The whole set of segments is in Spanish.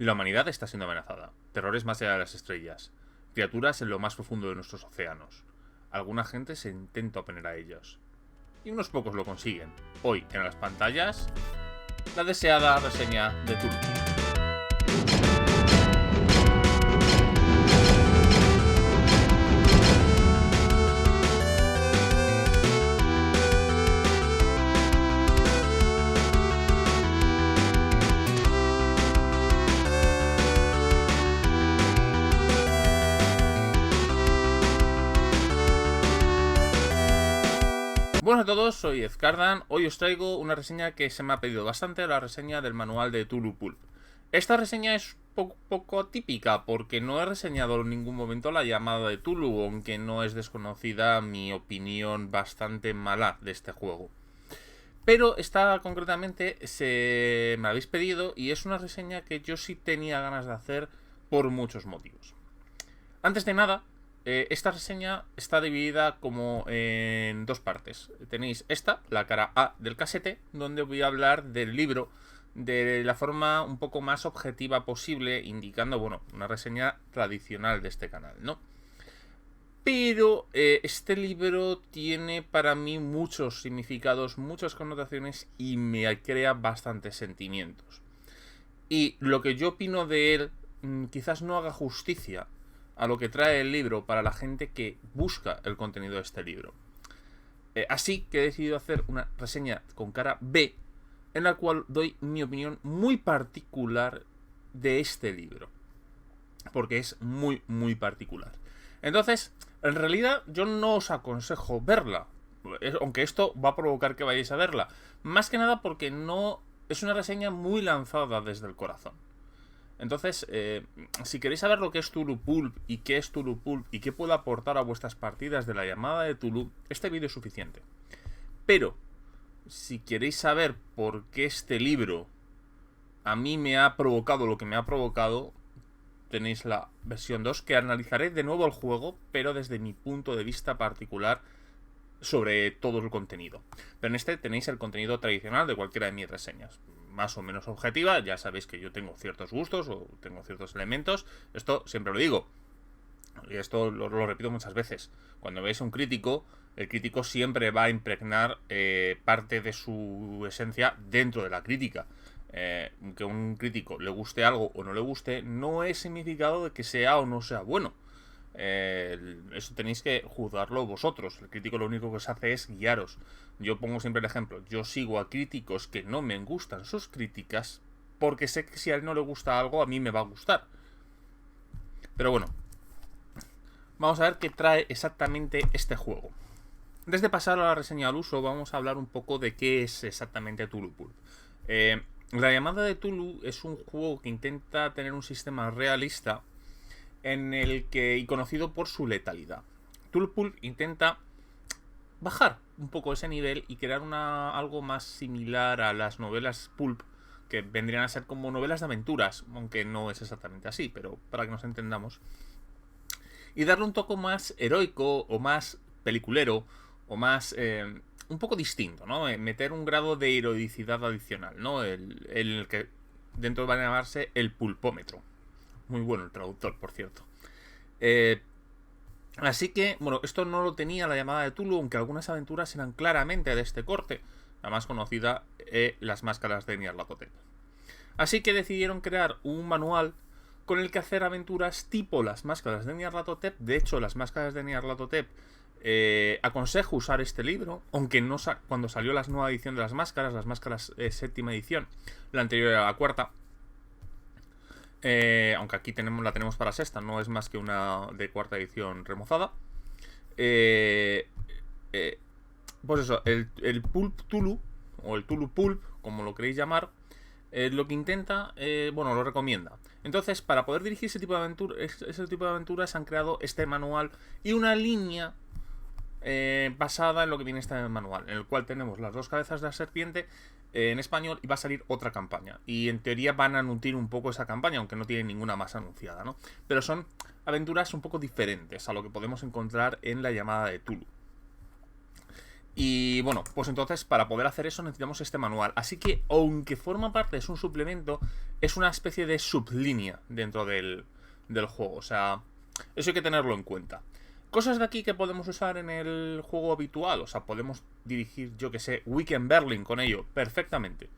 y la humanidad está siendo amenazada. Terrores más allá de las estrellas. Criaturas en lo más profundo de nuestros océanos. Alguna gente se intenta oponer a ellos. Y unos pocos lo consiguen. Hoy, en las pantallas, la deseada reseña de Tulu. Buenas a todos, soy Ezcardan. Hoy os traigo una reseña que se me ha pedido bastante, la reseña del manual de Tulu Pulp. Esta reseña es poco atípica porque no he reseñado en ningún momento la llamada de Tulu, aunque no es desconocida mi opinión bastante mala de este juego. Pero esta concretamente me habéis pedido y es una reseña que yo sí tenía ganas de hacer por muchos motivos. Antes de nada, esta reseña está dividida como en dos partes. Tenéis esta, la cara A del casete, donde voy a hablar del libro de la forma un poco más objetiva posible, indicando, bueno, una reseña tradicional de este canal, ¿no? Pero este libro tiene para mí muchos significados, muchas connotaciones y me crea bastantes sentimientos. Y lo que yo opino de él quizás no haga justicia a lo que trae el libro para la gente que busca el contenido de este libro. Así que he decidido hacer una reseña con cara B, en la cual doy mi opinión muy particular de este libro. Porque es muy particular. Entonces, en realidad yo no os aconsejo verla, aunque esto va a provocar que vayáis a verla. Más que nada porque no es una reseña muy lanzada desde el corazón. Entonces, si queréis saber lo que es Tulu Pulp y qué es Tulu Pulp y qué puede aportar a vuestras partidas de la llamada de Tulu, este vídeo es suficiente. Pero, si queréis saber por qué este libro a mí me ha provocado lo que me ha provocado, tenéis la versión 2, que analizaré de nuevo el juego, pero desde mi punto de vista particular sobre todo el contenido. Pero en este tenéis el contenido tradicional de cualquiera de mis reseñas, más o menos objetiva. Ya sabéis que yo tengo ciertos gustos o tengo ciertos elementos. Esto siempre lo digo, y esto lo repito muchas veces. Cuando veis a un crítico, el crítico siempre va a impregnar parte de su esencia dentro de la crítica. Que un crítico le guste algo o no le guste no es significado de que sea o no sea bueno. Eso tenéis que juzgarlo vosotros. El crítico lo único que os hace es guiaros. Yo pongo siempre el ejemplo. Yo sigo a críticos que no me gustan sus críticas porque sé que si a él no le gusta algo, a mí me va a gustar. Pero bueno, vamos a ver qué trae exactamente este juego. Antes de pasar a la reseña al uso, vamos a hablar un poco de qué es exactamente Tulu Pulp. La llamada de Tulu es un juego que intenta tener un sistema realista en el que, y conocido por su letalidad. Tulu Pulp intenta bajar un poco ese nivel y crear algo más similar a las novelas Pulp, que vendrían a ser como novelas de aventuras, aunque no es exactamente así, pero para que nos entendamos. Y darle un toque más heroico, o más peliculero, o más un poco distinto, ¿no? Meter un grado de heroicidad adicional, ¿no? El que dentro va a llamarse el pulpómetro. Muy bueno el traductor, por cierto. Así que, bueno, esto no lo tenía la llamada de Tulu, aunque algunas aventuras eran claramente de este corte. La más conocida, las máscaras de Nyarlathotep. Así que decidieron crear un manual con el que hacer aventuras tipo las máscaras de Nyarlathotep. De hecho, las máscaras de Nyarlathotep aconsejo usar este libro, aunque no cuando salió la nueva edición de las máscaras séptima edición, la anterior era la cuarta. Aunque aquí la tenemos para sexta, no es más que una de cuarta edición remozada. Pues eso, el Pulp Tulu, o el Tulu Pulp, como lo queréis llamar, lo que intenta, bueno, lo recomienda. Entonces, para poder dirigir ese tipo de aventuras han creado este manual y una línea basada en lo que viene este manual, en el cual tenemos las dos cabezas de la serpiente en español y va a salir otra campaña. Y en teoría van a nutrir un poco esa campaña, aunque no tiene ninguna más anunciada, ¿no? Pero son aventuras un poco diferentes a lo que podemos encontrar en la llamada de Tulu. Y bueno, pues entonces para poder hacer eso necesitamos este manual. Así que, aunque forma parte, es un suplemento, es una especie de sublínea dentro del juego. O sea, eso hay que tenerlo en cuenta. Cosas de aquí que podemos usar en el juego habitual. O sea, podemos dirigir, yo que sé, Weekend Berlin con ello, perfectamente.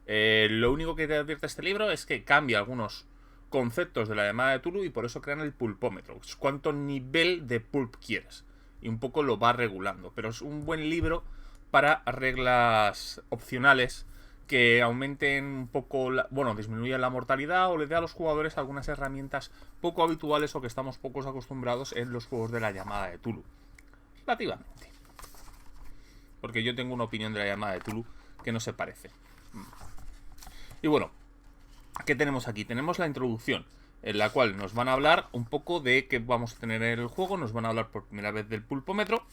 Lo único que te advierte este libro es que cambia algunos conceptos de la llamada de Tulu y por eso crean el pulpómetro. Es cuánto nivel de pulp quieres. Y un poco lo va regulando. Pero es un buen libro para reglas opcionales que aumenten un poco, disminuyan la mortalidad o le dé a los jugadores algunas herramientas poco habituales o que estamos pocos acostumbrados en los juegos de la llamada de Tulu. Relativamente. Porque yo tengo una opinión de la llamada de Tulu que no se parece. Y bueno, ¿qué tenemos aquí? Tenemos la introducción, en la cual nos van a hablar un poco de qué vamos a tener en el juego. Nos van a hablar por primera vez del pulpómetro.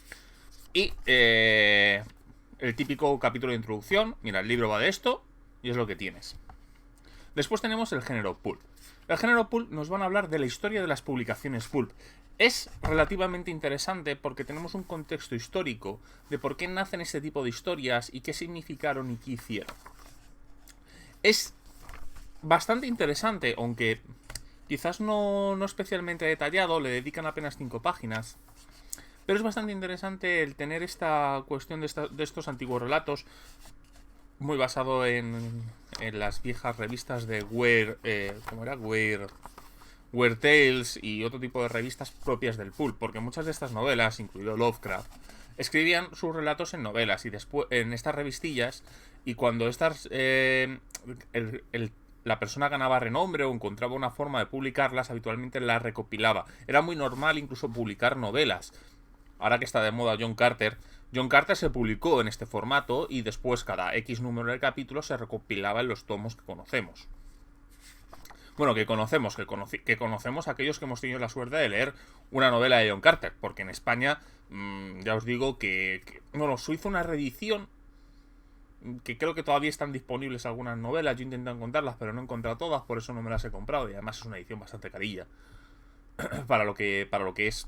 Y el típico capítulo de introducción. Mira, el libro va de esto y es lo que tienes. Después tenemos el género pulp. El género pulp nos van a hablar de la historia de las publicaciones pulp. Es relativamente interesante porque tenemos un contexto histórico de por qué nacen este tipo de historias y qué significaron y qué hicieron. Es bastante interesante, aunque quizás no especialmente detallado, le dedican apenas 5 páginas. Pero es bastante interesante el tener esta cuestión de estos antiguos relatos, muy basado en las viejas revistas de ¿cómo era? Weird Tales y otro tipo de revistas propias del pulp, porque muchas de estas novelas, incluido Lovecraft, escribían sus relatos en novelas y después en estas revistillas, y cuando estas la persona ganaba renombre o encontraba una forma de publicarlas, habitualmente las recopilaba. Era muy normal incluso publicar novelas. Ahora que está de moda John Carter se publicó en este formato y después cada X número de capítulos se recopilaba en los tomos que conocemos. Bueno, que conocemos aquellos que hemos tenido la suerte de leer una novela de John Carter, porque en España, ya os digo se hizo una reedición, que creo que todavía están disponibles algunas novelas. Yo intenté encontrarlas, pero no he encontrado todas, por eso no me las he comprado, y además es una edición bastante carilla para lo que es.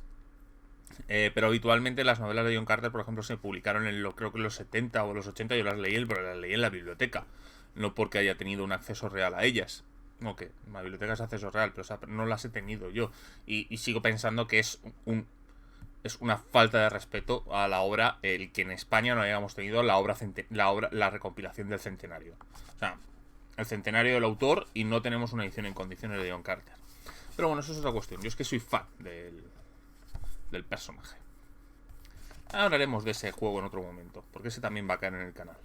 Pero habitualmente las novelas de John Carter, por ejemplo, se publicaron creo que en los 70 o los 80. Yo las leí, pero las leí en la biblioteca, no porque haya tenido un acceso real a ellas. No, que la biblioteca es acceso real, pero no las he tenido yo. Y sigo pensando que es una falta de respeto a la obra el que en España no hayamos tenido la recompilación del centenario. O sea, el centenario del autor, y no tenemos una edición en condiciones de John Carter. Pero bueno, eso es otra cuestión. Yo es que soy fan del personaje. Hablaremos de ese juego en otro momento, porque ese también va a caer en el canal.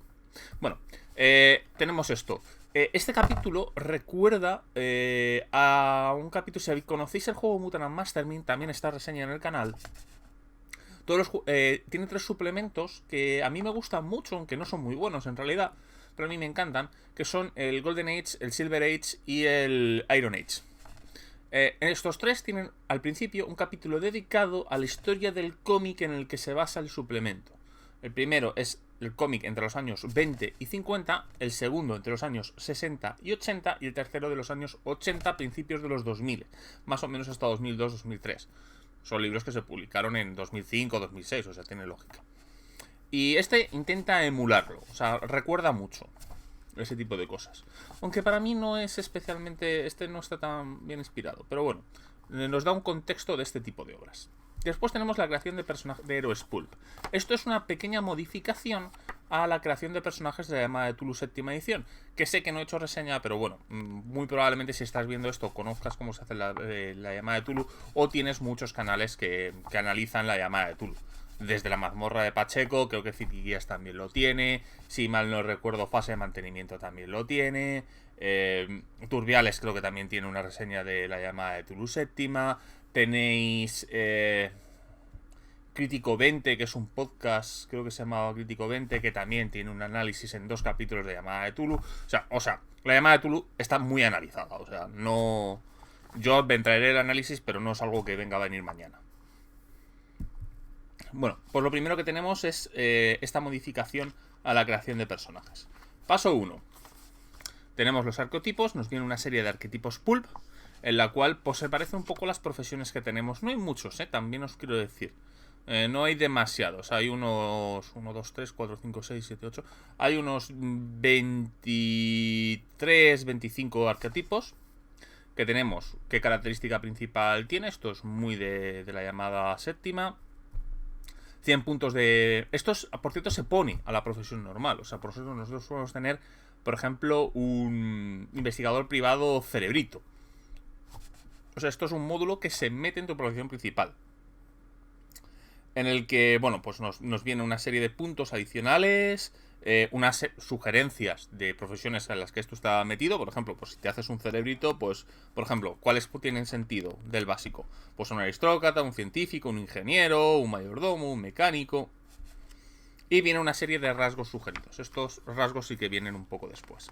Bueno, tenemos esto. Este capítulo recuerda a un capítulo. Si conocéis el juego Mutant Mastermind, también está reseña en el canal. Tiene 3 suplementos que a mí me gustan mucho, aunque no son muy buenos en realidad, pero a mí me encantan, que son el Golden Age, el Silver Age y el Iron Age. Estos 3 tienen al principio un capítulo dedicado a la historia del cómic en el que se basa el suplemento. El primero es el cómic entre los años 20 y 50, el segundo entre los años 60 y 80 y el tercero de los años 80, principios de los 2000, más o menos hasta 2002-2003. Son libros que se publicaron en 2005-2006, o sea, tiene lógica. Y este intenta emularlo, o sea, recuerda mucho ese tipo de cosas. Aunque para mí no es especialmente, no está tan bien inspirado, pero bueno, nos da un contexto de este tipo de obras. Después tenemos la creación de héroes pulp. Esto es una pequeña modificación a la creación de personajes de la llamada de Tulu séptima edición, que sé que no he hecho reseña, pero bueno, muy probablemente si estás viendo esto conozcas cómo se hace la llamada de Tulu, o tienes muchos canales que analizan la llamada de Tulu. Desde la mazmorra de Pacheco, creo que City Guías también lo tiene. Si mal no recuerdo, Fase de Mantenimiento también lo tiene. Turbiales creo que también tiene una reseña de la llamada de Tulu séptima. Tenéis Crítico 20, que es un podcast, creo que se llamaba Crítico 20, que también tiene un análisis en 2 capítulos de llamada de Tulu. O sea, la llamada de Tulu está muy analizada. O sea, no... Yo me traeré el análisis, pero no es algo que venga a venir mañana. Bueno, pues lo primero que tenemos es esta modificación a la creación de personajes. Paso 1. Tenemos los arquetipos, nos viene una serie de arquetipos pulp, en la cual pues se parece un poco a las profesiones que tenemos. No hay muchos, también os quiero decir. No hay demasiados. Hay unos 1, 2, 3, 4, 5, 6, 7, 8. Hay unos 23, 25 arquetipos que tenemos. ¿Qué característica principal tiene? Esto es muy de la llamada séptima. 100 puntos de... Esto, por cierto, se pone a la profesión normal. O sea, por eso nosotros podemos tener, por ejemplo, un investigador privado cerebrito. O sea, esto es un módulo que se mete en tu profesión principal. En el que, bueno, pues nos viene una serie de puntos adicionales, unas sugerencias de profesiones en las que esto está metido. Por ejemplo, pues si te haces un cerebrito, pues, por ejemplo, ¿cuáles tienen sentido del básico? Pues un aristócrata, un científico, un ingeniero, un mayordomo, un mecánico. Y viene una serie de rasgos sugeridos. Estos rasgos sí que vienen un poco después.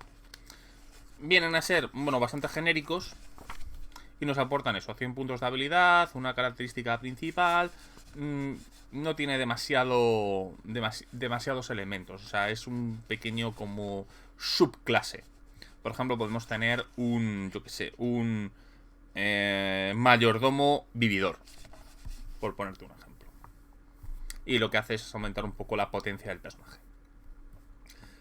Vienen a ser, bueno, bastante genéricos. Y nos aportan eso, 100 puntos de habilidad, una característica principal. No tiene demasiados elementos. O sea, es un pequeño como subclase. Por ejemplo, podemos tener un mayordomo vividor, por ponerte un ejemplo. Y lo que hace es aumentar un poco la potencia del personaje.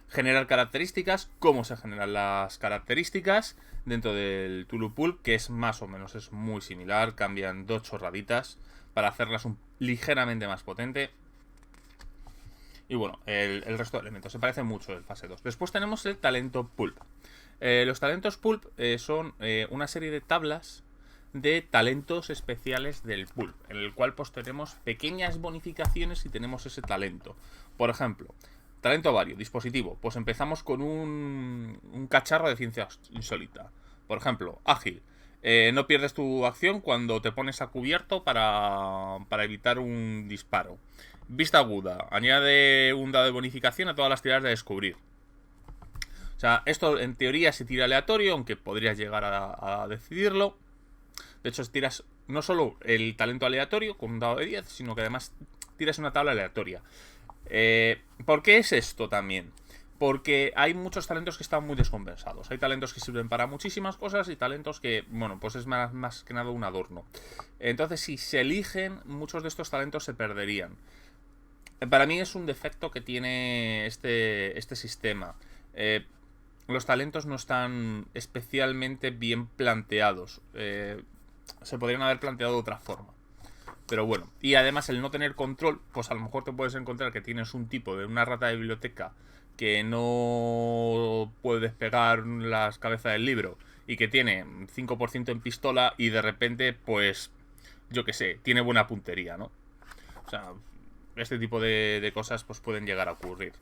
Generar características. ¿Cómo se generan las características? Dentro del Tulu Pulp, que es más o menos, es muy similar. Cambian 2 chorraditas para hacerlas ligeramente más potente. Y bueno, el resto de elementos se parece mucho del fase 2. Después tenemos el talento Pulp. Los talentos Pulp son una serie de tablas de talentos especiales del Pulp, en el cual pues tenemos pequeñas bonificaciones si tenemos ese talento. Por ejemplo, talento vario, dispositivo. Pues empezamos con un cacharro de ciencia insólita. Por ejemplo, ágil. No pierdes tu acción cuando te pones a cubierto para evitar un disparo. Vista aguda. Añade un dado de bonificación a todas las tiradas de descubrir. O sea, esto en teoría se tira aleatorio, aunque podrías llegar a decidirlo. De hecho, tiras no solo el talento aleatorio con un dado de 10, sino que además tiras una tabla aleatoria. ¿Por qué es esto también? Porque hay muchos talentos que están muy descompensados. Hay talentos que sirven para muchísimas cosas y talentos que, bueno, pues es más que nada un adorno. Entonces, si se eligen, muchos de estos talentos se perderían. Para mí es un defecto que tiene este sistema. Los talentos no están especialmente bien planteados. Se podrían haber planteado de otra forma. Pero bueno, y además el no tener control, pues a lo mejor te puedes encontrar que tienes un tipo de una rata de biblioteca que no puede despegar las cabezas del libro y que tiene 5% en pistola y de repente, pues, yo qué sé, tiene buena puntería, ¿no? O sea, este tipo de cosas pues pueden llegar a ocurrir.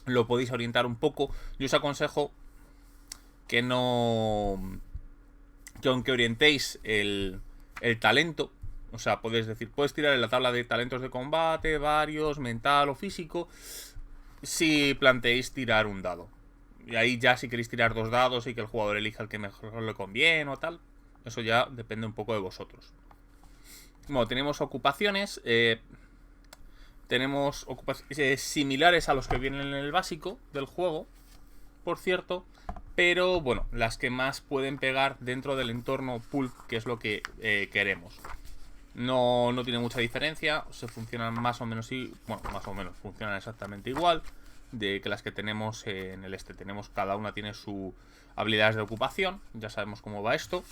Lo podéis orientar un poco. Yo os aconsejo que no... que aunque orientéis el talento, o sea, puedes tirar en la tabla de talentos de combate, varios, mental o físico, si planteéis tirar un dado. Y ahí ya si queréis tirar 2 dados y que el jugador elija el que mejor le conviene o tal, eso ya depende un poco de vosotros. Bueno, tenemos ocupaciones. Tenemos ocupaciones similares a los que vienen en el básico del juego, por cierto. Pero bueno, las que más pueden pegar dentro del entorno Pulp, que es lo que queremos. No tiene mucha diferencia, se funcionan más o menos funcionan exactamente igual de que las que tenemos en el este. Cada una tiene sus habilidades de ocupación, ya sabemos cómo va esto.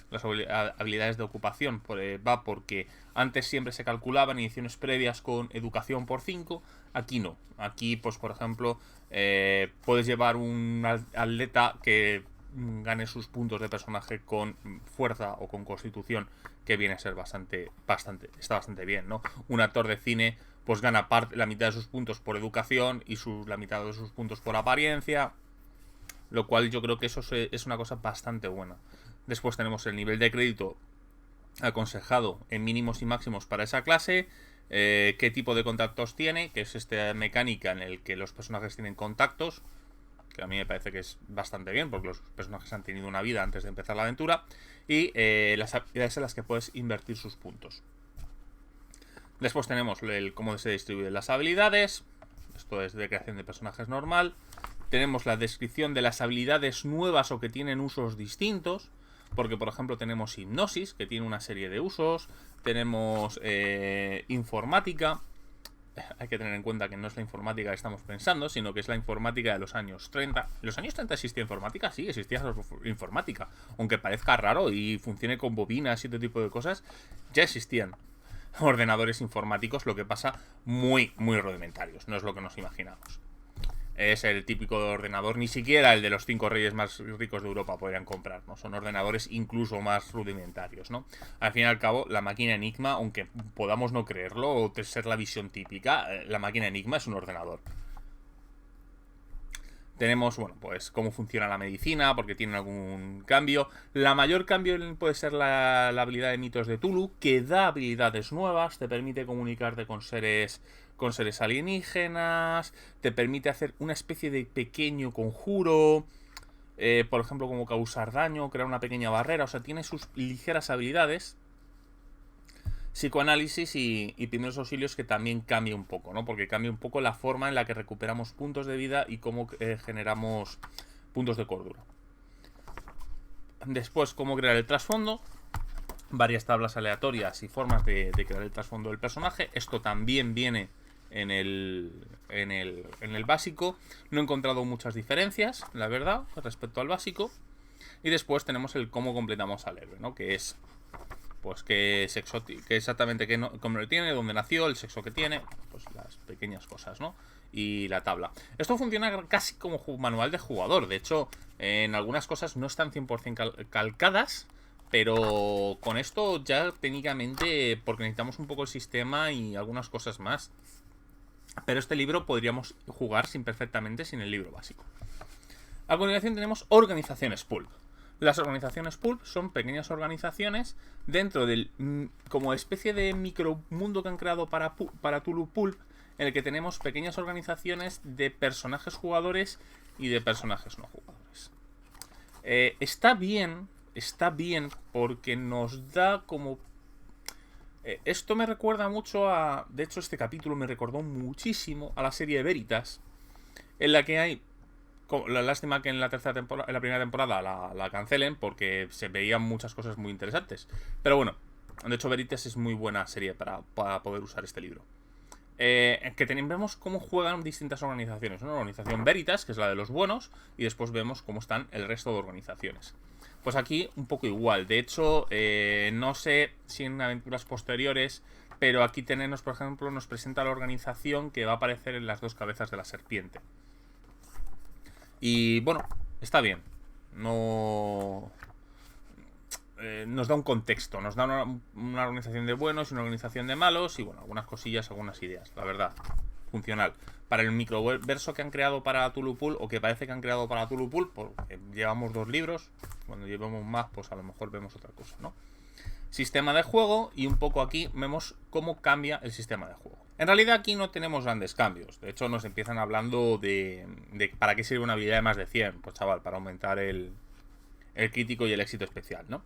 Las habilidades de ocupación va porque antes siempre se calculaban ediciones previas con educación por 5, aquí no. Aquí, pues por ejemplo, puedes llevar un atleta que gane sus puntos de personaje con fuerza o con constitución, que viene a ser está bastante bien, ¿no? Un actor de cine pues gana la mitad de sus puntos por educación y la mitad de sus puntos por apariencia, lo cual yo creo que eso es una cosa bastante buena. Después tenemos el nivel de crédito aconsejado en mínimos y máximos para esa clase, qué tipo de contactos tiene, que es esta mecánica en el que los personajes tienen contactos, que a mí me parece que es bastante bien, porque los personajes han tenido una vida antes de empezar la aventura, y las habilidades en las que puedes invertir sus puntos. Después tenemos cómo se distribuyen las habilidades, esto es de creación de personajes normal. Tenemos la descripción de las habilidades nuevas o que tienen usos distintos. porque por ejemplo tenemos hipnosis, que tiene una serie de usos, tenemos informática. Hay que tener en cuenta que no es la informática que estamos pensando, sino que es la informática de los años 30. ¿En los años 30 existía informática? Sí, existía informática. Aunque parezca raro y funcione con bobinas y este tipo de cosas, ya existían ordenadores informáticos, lo que pasa muy, muy rudimentarios. No es lo que nos imaginamos. Es el típico ordenador, ni siquiera el de los 5 reyes más ricos de Europa podrían comprar, ¿no? Son ordenadores incluso más rudimentarios, ¿no? Al fin y al cabo, la máquina Enigma, aunque podamos no creerlo o ser la visión típica, la máquina Enigma es un ordenador. Tenemos, bueno, pues cómo funciona la medicina, porque tiene algún cambio. La mayor cambio puede ser la habilidad de mitos de Tulu, que da habilidades nuevas, te permite comunicarte con seres alienígenas, te permite hacer una especie de pequeño conjuro, por ejemplo, como causar daño, crear una pequeña barrera, o sea, tiene sus ligeras habilidades. Psicoanálisis y primeros auxilios, que también cambia un poco, ¿no? Porque cambia un poco la forma en la que recuperamos puntos de vida y cómo generamos puntos de cordura. Después, cómo crear el trasfondo, varias tablas aleatorias y formas de crear el trasfondo del personaje. Esto también viene en el básico. No he encontrado muchas diferencias, la verdad, respecto al básico. Y después tenemos el cómo completamos al héroe, ¿no? Que es pues qué sexo, que exactamente cómo lo tiene, dónde nació, el sexo que tiene, pues las pequeñas cosas, ¿no? Y la tabla. Esto funciona casi como manual de jugador. De hecho, en algunas cosas no están 100% calcadas, pero con esto ya técnicamente, porque necesitamos un poco el sistema y algunas cosas más. Pero este libro podríamos jugar perfectamente sin el libro básico. A continuación tenemos organizaciones pulp. Las organizaciones pulp son pequeñas organizaciones dentro del como especie de micromundo que han creado para Tulu Pulp, en el que tenemos pequeñas organizaciones de personajes jugadores y de personajes no jugadores. Está bien porque nos da como... esto me recuerda mucho a... De hecho, este capítulo me recordó muchísimo a la serie Veritas, en la que hay... La lástima que en la primera temporada la cancelen, porque se veían muchas cosas muy interesantes. Pero bueno, de hecho Veritas es muy buena serie para poder usar este libro. Vemos cómo juegan distintas organizaciones. Una organización Veritas, que es la de los buenos, y después vemos cómo están el resto de organizaciones. Pues aquí un poco igual. De hecho, no sé si en aventuras posteriores, pero aquí tenemos, por ejemplo, nos presenta la organización que va a aparecer en las 2 cabezas de la serpiente. Y bueno, está bien. No... nos da un contexto, nos da una organización de buenos y una organización de malos. Y bueno, algunas cosillas, algunas ideas, la verdad. Funcional. Para el microverso que han creado para Tulu Pulp, o que parece que han creado para Tulu Pulp, porque llevamos 2 libros. Cuando llevemos más, pues a lo mejor vemos otra cosa, ¿no? Sistema de juego, y un poco aquí vemos cómo cambia el sistema de juego. En realidad aquí no tenemos grandes cambios. De hecho, nos empiezan hablando de para qué sirve una habilidad de más de 100. Pues chaval, para aumentar el crítico y el éxito especial, ¿no?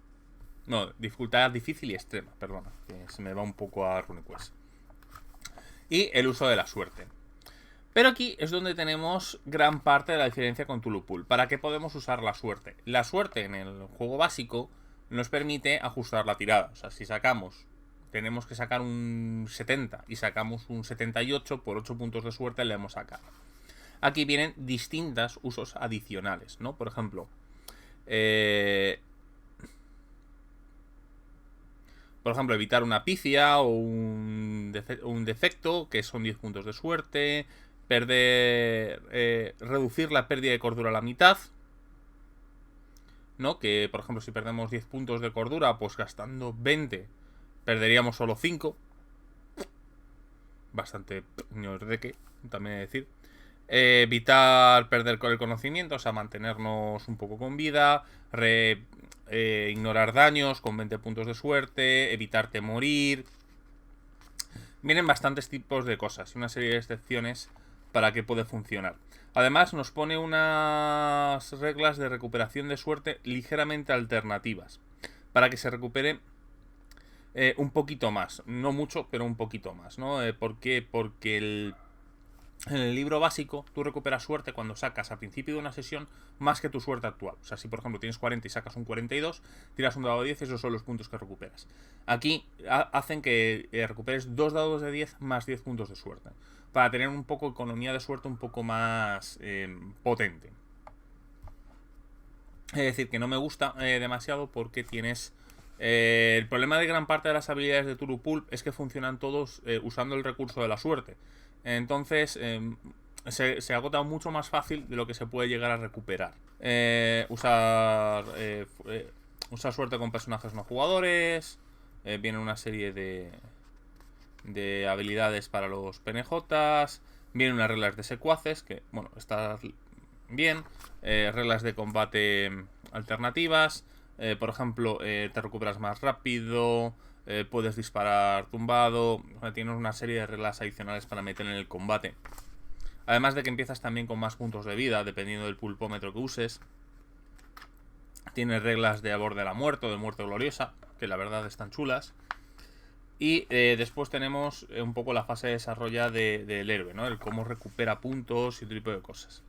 No, dificultad difícil y extrema, perdona, que se me va un poco a RuneQuest. Y el uso de la suerte. Pero aquí es donde tenemos gran parte de la diferencia con Tulu Pulp. ¿Para qué podemos usar la suerte? La suerte en el juego básico nos permite ajustar la tirada. O sea, si tenemos que sacar un 70 y sacamos un 78, por 8 puntos de suerte le hemos sacado. Aquí vienen distintos usos adicionales, ¿no? Por ejemplo, evitar una pifia o un defecto, que son 10 puntos de suerte. Reducir la pérdida de cordura a la mitad, ¿no? Que, por ejemplo, si perdemos 10 puntos de cordura, pues gastando 20 perderíamos solo 5. Bastante de que, también decir. Evitar perder el conocimiento, o sea, mantenernos un poco con vida. Ignorar daños con 20 puntos de suerte. Evitarte morir. Vienen bastantes tipos de cosas y una serie de excepciones para que pueda funcionar. Además, nos pone unas reglas de recuperación de suerte ligeramente alternativas, para que se recupere un poquito más. No mucho, pero un poquito más, ¿no? ¿Por qué? Porque En el libro básico, tú recuperas suerte cuando sacas al principio de una sesión más que tu suerte actual. O sea, si por ejemplo tienes 40 y sacas un 42, tiras un dado de 10 y esos son los puntos que recuperas. Aquí hacen que recuperes 2 dados de 10 más 10 puntos de suerte. Para tener un poco economía de suerte un poco más potente. Es decir, que no me gusta demasiado porque tienes... el problema de gran parte de las habilidades de Tulu Pulp es que funcionan todos usando el recurso de la suerte. Entonces se agota mucho más fácil de lo que se puede llegar a recuperar. Usar suerte con personajes no jugadores. Viene una serie de habilidades para los PNJs. Vienen unas reglas de secuaces que, bueno, está bien. Reglas de combate alternativas. Por ejemplo, te recuperas más rápido. Puedes disparar tumbado. O sea, tienes una serie de reglas adicionales para meter en el combate. Además de que empiezas también con más puntos de vida, dependiendo del pulpómetro que uses. Tienes reglas de borde de la muerte o de muerte gloriosa, que la verdad están chulas. Y después tenemos un poco la fase de desarrollo del héroe, ¿no? El cómo recupera puntos y otro tipo de cosas.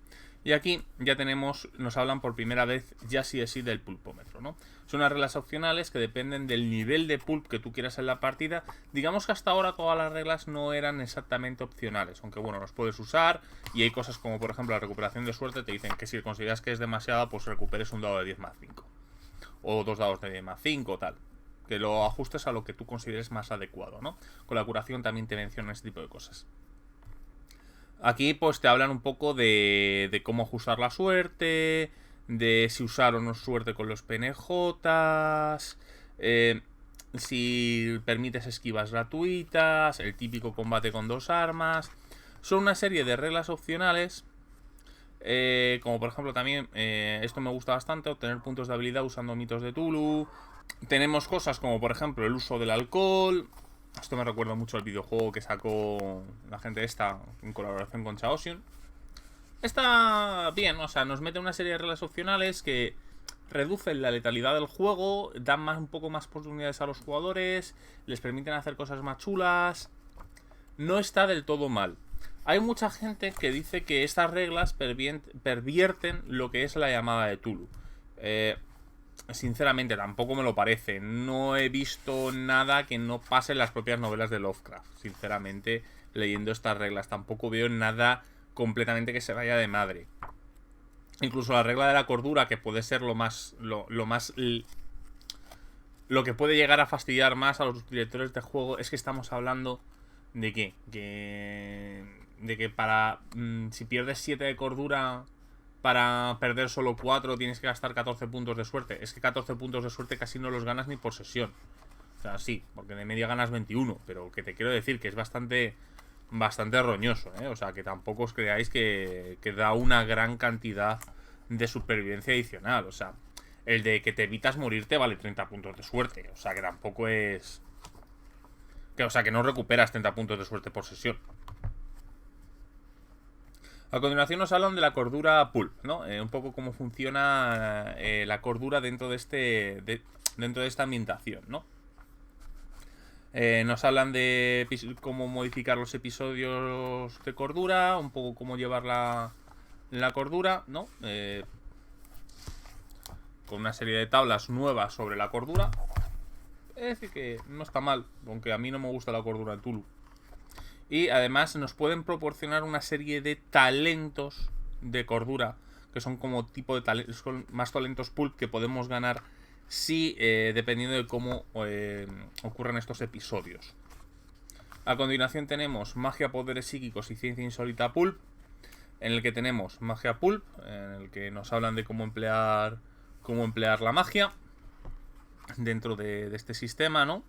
Y aquí ya tenemos, nos hablan por primera vez ya sí es sí del pulpómetro, ¿no? Son unas reglas opcionales que dependen del nivel de pulp que tú quieras en la partida. Digamos que hasta ahora todas las reglas no eran exactamente opcionales, aunque bueno, los puedes usar. Y hay cosas como por ejemplo la recuperación de suerte, te dicen que si consideras que es demasiada, pues recuperes un dado de 10 más 5. O 2 dados de 10 más 5 o tal. Que lo ajustes a lo que tú consideres más adecuado, ¿no? Con la curación también te mencionan ese tipo de cosas. Aquí pues te hablan un poco de cómo ajustar la suerte, de si usar o no suerte con los PNJs, si permites esquivas gratuitas, el típico combate con 2 armas. Son una serie de reglas opcionales, como por ejemplo también, esto me gusta bastante, obtener puntos de habilidad usando mitos de Tulu. Tenemos cosas como por ejemplo el uso del alcohol. Esto me recuerda mucho al videojuego que sacó la gente esta en colaboración con Chaosium. Está bien, o sea, nos mete una serie de reglas opcionales que reducen la letalidad del juego, dan un poco más oportunidades a los jugadores, les permiten hacer cosas más chulas. No está del todo mal. Hay mucha gente que dice que estas reglas pervierten lo que es la llamada de Tulu. Sinceramente, tampoco me lo parece. No he visto nada que no pase en las propias novelas de Lovecraft. Sinceramente, leyendo estas reglas, tampoco veo nada completamente que se vaya de madre. Incluso la regla de la cordura, que puede ser lo que puede llegar a fastidiar más a los directores de juego, es que estamos hablando de que para si pierdes 7 de cordura, para perder solo 4 tienes que gastar 14 puntos de suerte. Es que 14 puntos de suerte casi no los ganas ni por sesión. O sea, sí, porque de media ganas 21. Pero que te quiero decir que es bastante roñoso, ¿eh? O sea, que tampoco os creáis que da una gran cantidad de supervivencia adicional. O sea, el de que te evitas morirte vale 30 puntos de suerte. O sea, que tampoco es... O sea, que no recuperas 30 puntos de suerte por sesión. A continuación nos hablan de la cordura pulp, ¿no? Un poco cómo funciona la cordura dentro de dentro de esta ambientación, ¿no? Nos hablan de cómo modificar los episodios de cordura, un poco cómo llevar la cordura, ¿no? Con una serie de tablas nuevas sobre la cordura. Es decir, que no está mal, aunque a mí no me gusta la cordura en Tulu. Y además nos pueden proporcionar una serie de talentos de cordura, que son como tipo de talentos, más talentos pulp que podemos ganar si dependiendo de cómo ocurran estos episodios. A continuación tenemos magia, poderes psíquicos y ciencia insólita pulp, en el que tenemos magia pulp, en el que nos hablan de cómo emplear la magia dentro de este sistema, ¿no?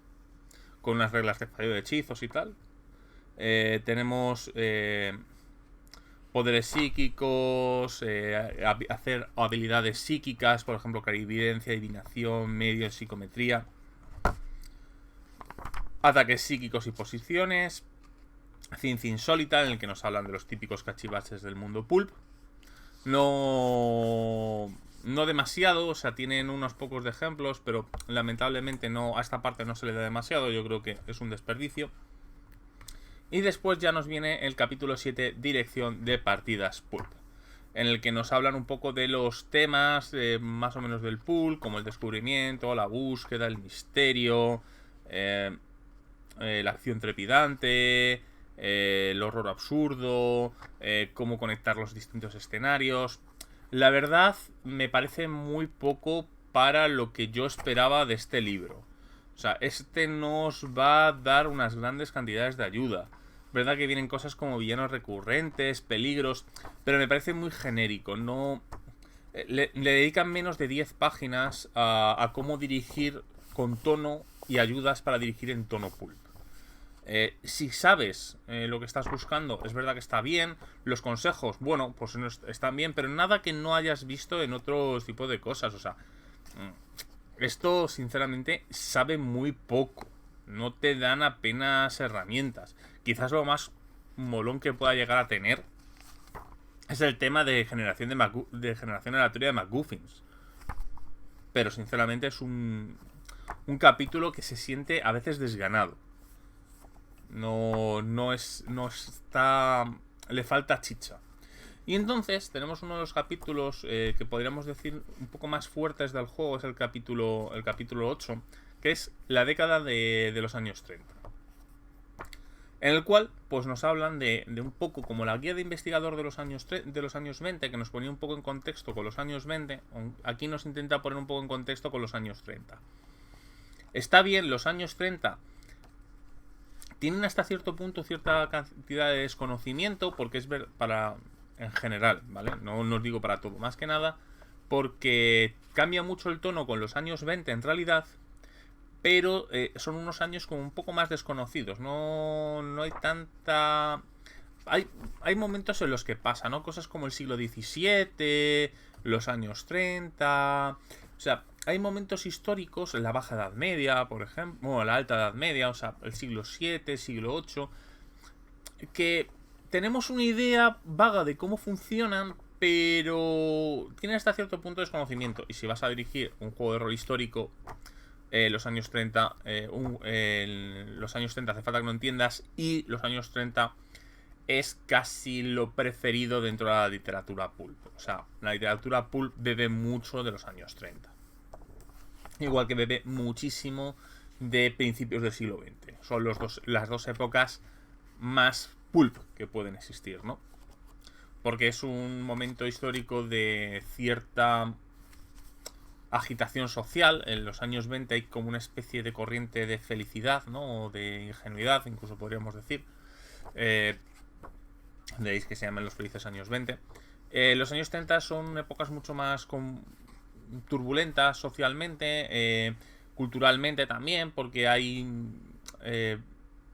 Con unas reglas de fallo de hechizos y tal. Tenemos poderes psíquicos, hacer habilidades psíquicas, por ejemplo, clarividencia, adivinación, medio, psicometría, ataques psíquicos y posiciones, ciencia insólita, en el que nos hablan de los típicos cachivaches del mundo pulp. No demasiado, o sea, tienen unos pocos de ejemplos, pero lamentablemente a esta parte no se le da demasiado, yo creo que es un desperdicio. Y después ya nos viene el capítulo 7, Dirección de Partidas Pulp, en el que nos hablan un poco de los temas más o menos del Pulp, como el descubrimiento, la búsqueda, el misterio, la acción trepidante, el horror absurdo, cómo conectar los distintos escenarios. La verdad, me parece muy poco para lo que yo esperaba de este libro. O sea, este nos va a dar unas grandes cantidades de ayuda. Verdad que vienen cosas como villanos recurrentes, peligros, pero me parece muy genérico. No le dedican menos de 10 páginas a cómo dirigir con tono y ayudas para dirigir en tono pulp. Si sabes lo que estás buscando, es verdad que está bien. Los consejos, bueno, pues están bien, pero nada que no hayas visto en otro tipo de cosas. O sea, esto sinceramente sabe muy poco. No te dan apenas herramientas. Quizás lo más molón que pueda llegar a tener es el tema de generación aleatoria de MacGuffins. Pero sinceramente es un capítulo que se siente a veces desganado. No está... Le falta chicha. Y entonces tenemos uno de los capítulos que podríamos decir un poco más fuertes del juego, es el capítulo 8, que es la década de los años 30. En el cual pues nos hablan de un poco como la guía de investigador de los años 20, que nos ponía un poco en contexto con los años 20. Aquí nos intenta poner un poco en contexto con los años 30. Está bien, los años 30 tienen hasta cierto punto cierta cantidad de desconocimiento, porque es para en general, ¿vale? No os digo para todo, más que nada porque cambia mucho el tono con los años 20 en realidad, pero son unos años como un poco más desconocidos. No hay tanta... Hay momentos en los que pasa, ¿no? Cosas como el siglo XVII, los años 30... O sea, hay momentos históricos, en la Baja Edad Media, por ejemplo, bueno, la Alta Edad Media, o sea, el siglo VII, siglo VIII, que tenemos una idea vaga de cómo funcionan, pero tienen hasta cierto punto de desconocimiento. Y si vas a dirigir un juego de rol histórico, los años 30, los años 30 hace falta que lo entiendas, y los años 30 es casi lo preferido dentro de la literatura pulp. O sea, la literatura pulp bebe mucho de los años 30. Igual que bebe muchísimo de principios del siglo XX. Son las dos épocas más pulp que pueden existir, ¿no? Porque es un momento histórico de cierta agitación social. En los años 20 hay como una especie de corriente de felicidad, ¿no? O de ingenuidad, incluso podríamos decir. De ahí que se llaman los felices años 20. Los años 30 son épocas mucho más turbulentas socialmente, culturalmente también, porque hay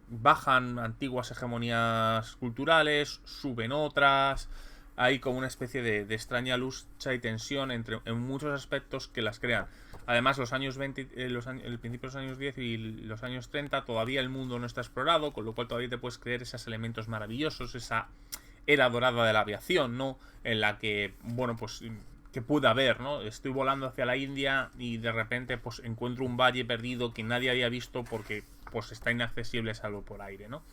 bajan antiguas hegemonías culturales, suben otras, hay como una especie de extraña lucha y tensión en muchos aspectos que las crean. Además, los años 20, el principio de los años 10 y los años 30 todavía el mundo no está explorado, con lo cual todavía te puedes creer esos elementos maravillosos, esa era dorada de la aviación, ¿no? En la que, bueno, pues que pude haber, ¿no? Estoy volando hacia la India y de repente pues encuentro un valle perdido que nadie había visto porque pues está inaccesible salvo por aire, ¿no?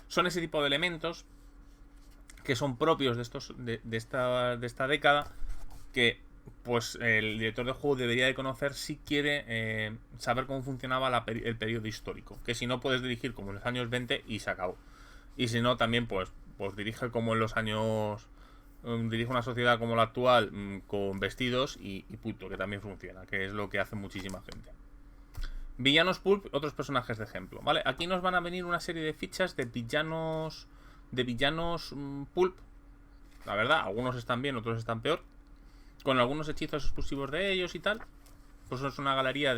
Son ese tipo de elementos que son propios de esta década, que pues el director de juego debería de conocer si quiere saber cómo funcionaba el periodo histórico. Que si no, puedes dirigir como en los años 20 y se acabó. Y si no, también pues dirige como en los años... dirige una sociedad como la actual, con vestidos y punto, que también funciona, que es lo que hace muchísima gente. Villanos pulp, otros personajes de ejemplo, ¿vale? Aquí nos van a venir una serie de fichas de villanos pulp. La verdad, algunos están bien, otros están peor, con algunos hechizos exclusivos de ellos y tal. Pues es una galería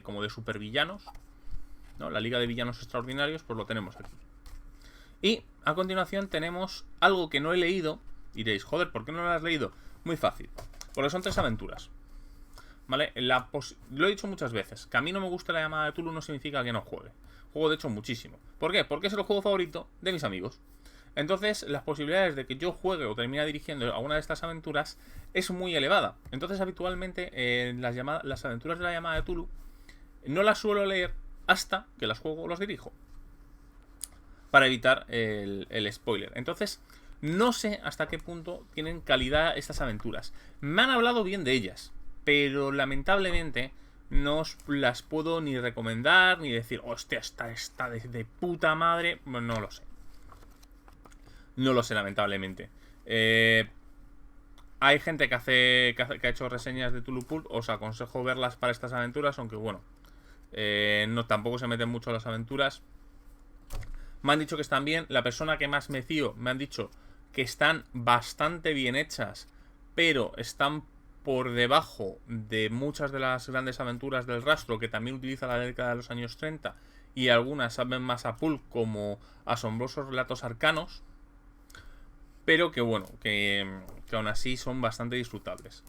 como de supervillanos, ¿no? La Liga de Villanos Extraordinarios, pues lo tenemos aquí. Y a continuación tenemos algo que no he leído. Diréis, joder, ¿por qué no lo has leído? Muy fácil, porque son 3 aventuras, ¿vale? Lo he dicho muchas veces, que a mí no me gusta la llamada de Tulu no significa que no juegue. Juego de hecho muchísimo. ¿Por qué? Porque es el juego favorito de mis amigos. Entonces las posibilidades de que yo juegue o termine dirigiendo alguna de estas aventuras es muy elevada. Entonces habitualmente las aventuras de la llamada de Tulu no las suelo leer hasta que las juego o las dirijo. para evitar el spoiler. Entonces, no sé hasta qué punto tienen calidad estas aventuras. Me han hablado bien de ellas, pero lamentablemente no os las puedo ni recomendar, ni decir, hostia, esta está de puta madre. Bueno, no lo sé. No lo sé, lamentablemente. Hay gente que ha hecho reseñas de Tulu Pulp. Os aconsejo verlas para estas aventuras, aunque bueno, no, tampoco se meten mucho a las aventuras. Me han dicho que están bien. La persona que más me fío me han dicho que están bastante bien hechas, pero están por debajo de muchas de las grandes aventuras del rastro, que también utiliza la década de los años 30, y algunas saben más a pulp, como asombrosos relatos arcanos, pero que bueno, que aún así son bastante disfrutables.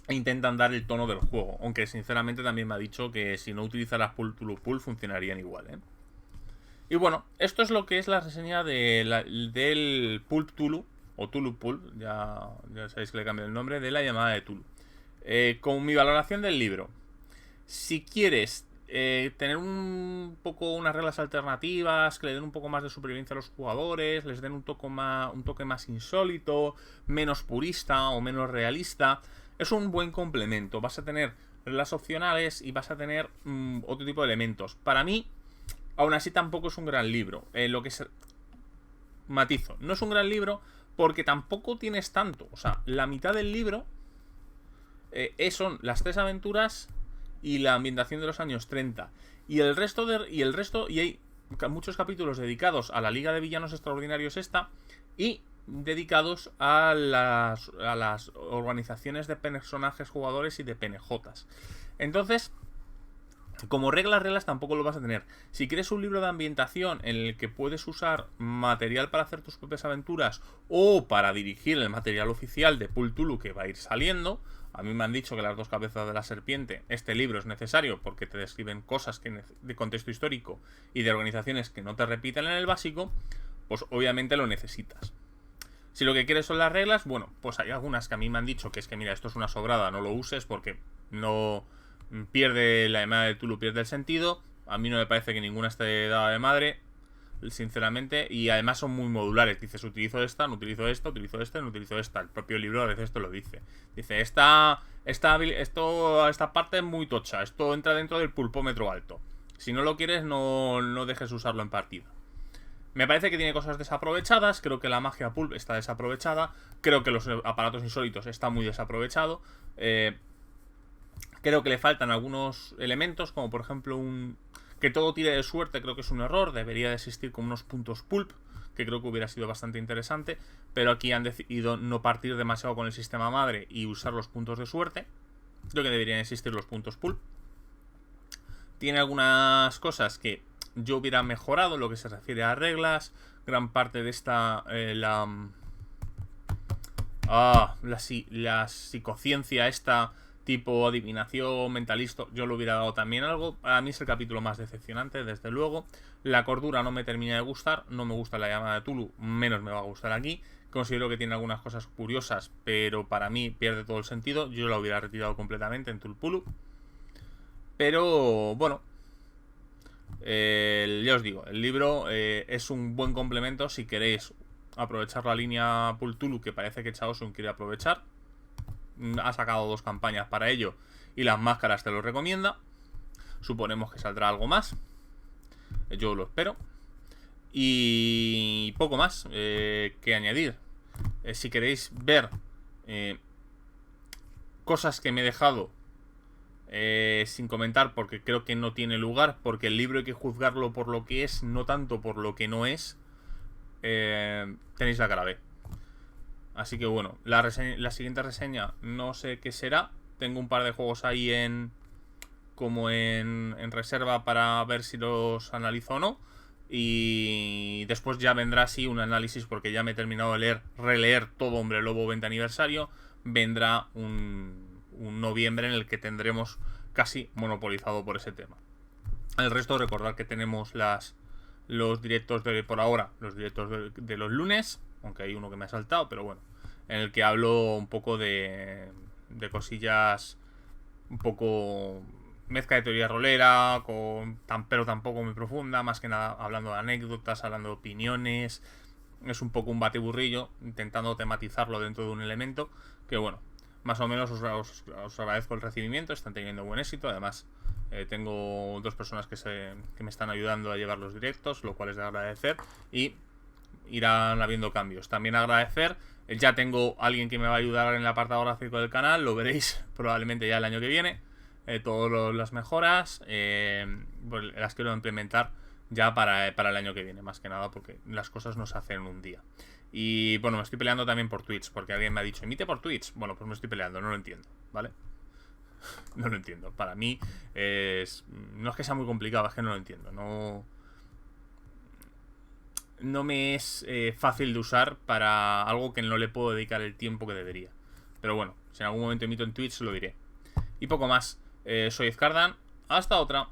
E intentan dar el tono del juego, aunque sinceramente también me ha dicho que si no utilizaras Pulp Tulu Pulp funcionarían igual, ¿eh? Y bueno, esto es lo que es la reseña del Pulp Tulu, o Tulu Pulp, ya sabéis que le cambié el nombre, de la llamada de Tulu. Con mi valoración del libro. Si quieres tener un poco unas reglas alternativas, que le den un poco más de supervivencia a los jugadores, les den un toque más insólito, menos purista o menos realista, es un buen complemento. Vas a tener reglas opcionales y vas a tener otro tipo de elementos. Para mí, aún así tampoco es un gran libro. Lo que se... Matizo, no es un gran libro porque tampoco tienes tanto. O sea, la mitad del libro son las 3 aventuras y la ambientación de los años 30. Y hay muchos capítulos dedicados a la Liga de Villanos Extraordinarios esta, y dedicados a las organizaciones de personajes jugadores y de PNJs. Entonces, como reglas tampoco lo vas a tener. Si quieres un libro de ambientación en el que puedes usar material para hacer tus propias aventuras o para dirigir el material oficial de Pulp Tulu que va a ir saliendo, a mí me han dicho que las 2 cabezas de la serpiente, este libro es necesario porque te describen cosas de contexto histórico y de organizaciones que no te repiten en el básico, pues obviamente lo necesitas. Si lo que quieres son las reglas, bueno, pues hay algunas que a mí me han dicho que es que mira, esto es una sobrada, no lo uses porque no... pierde la llamada de Tulu, pierde el sentido. A mí no me parece que ninguna esté dada de madre, sinceramente, y además son muy modulares. Dices, utilizo esta, no utilizo esta, utilizo esta, no utilizo esta. El propio libro a veces te lo dice. Dice, esta parte es muy tocha, esto entra dentro del pulpómetro alto. Si no lo quieres, no dejes usarlo en partida. Me parece que tiene cosas desaprovechadas. Creo que la magia pulp está desaprovechada. Creo que los aparatos insólitos están muy desaprovechados. Creo que le faltan algunos elementos, como por ejemplo que todo tire de suerte. Creo que es un error. Debería de existir con unos puntos pulp, que creo que hubiera sido bastante interesante. Pero aquí han decidido no partir demasiado con el sistema madre y usar los puntos de suerte. Creo que deberían existir los puntos pulp. Tiene algunas cosas que yo hubiera mejorado en lo que se refiere a reglas. Gran parte de esta... la psicociencia esta, tipo adivinación, mentalista, yo lo hubiera dado también algo. A mí es el capítulo más decepcionante, desde luego. La cordura no me termina de gustar. No me gusta la llamada de Tulu, menos me va a gustar aquí. Considero que tiene algunas cosas curiosas, pero para mí pierde todo el sentido. Yo la hubiera retirado completamente en Tulpulu. Pero bueno, ya os digo, el libro es un buen complemento si queréis aprovechar la línea Pultulu, que parece que Chaosun quiere aprovechar. Ha sacado 2 campañas para ello y las máscaras te lo recomienda. Suponemos que saldrá algo más. Yo lo espero. Y poco más que añadir. Si queréis ver cosas que me he dejado sin comentar, porque creo que no tiene lugar, porque el libro hay que juzgarlo por lo que es, no tanto por lo que no es, tenéis la cara B. Así que bueno, la siguiente reseña no sé qué será. Tengo un par de juegos ahí en reserva para ver si los analizo o no. Y después ya vendrá así un análisis, porque ya me he terminado de releer todo Hombre Lobo 20 aniversario. Vendrá un noviembre en el que tendremos casi monopolizado por ese tema. El resto, recordad que tenemos los directos por ahora, los directos de los lunes, aunque hay uno que me ha saltado, pero bueno, en el que hablo un poco de cosillas un poco mezcla de teoría rolera, pero tampoco muy profunda, más que nada hablando de anécdotas, hablando de opiniones. Es un poco un batiburrillo, intentando tematizarlo dentro de un elemento, que bueno, más o menos os agradezco el recibimiento, están teniendo buen éxito. Además, tengo dos personas que me están ayudando a llevar los directos, lo cual es de agradecer, y irán habiendo cambios. También agradecer, ya tengo alguien que me va a ayudar en el apartado gráfico del canal, lo veréis probablemente ya el año que viene. Todas las mejoras pues las quiero implementar ya para el año que viene, más que nada porque las cosas no se hacen en un día. Y bueno, me estoy peleando también por Twitch, porque alguien me ha dicho, emite por Twitch. Bueno, pues me estoy peleando, no lo entiendo, ¿vale? No lo entiendo. Para mí no es que sea muy complicado, es que no lo entiendo. No me es fácil de usar para algo que no le puedo dedicar el tiempo que debería. Pero bueno, si en algún momento emito en Twitch lo diré. Y poco más. Soy Ezcardan. Hasta otra.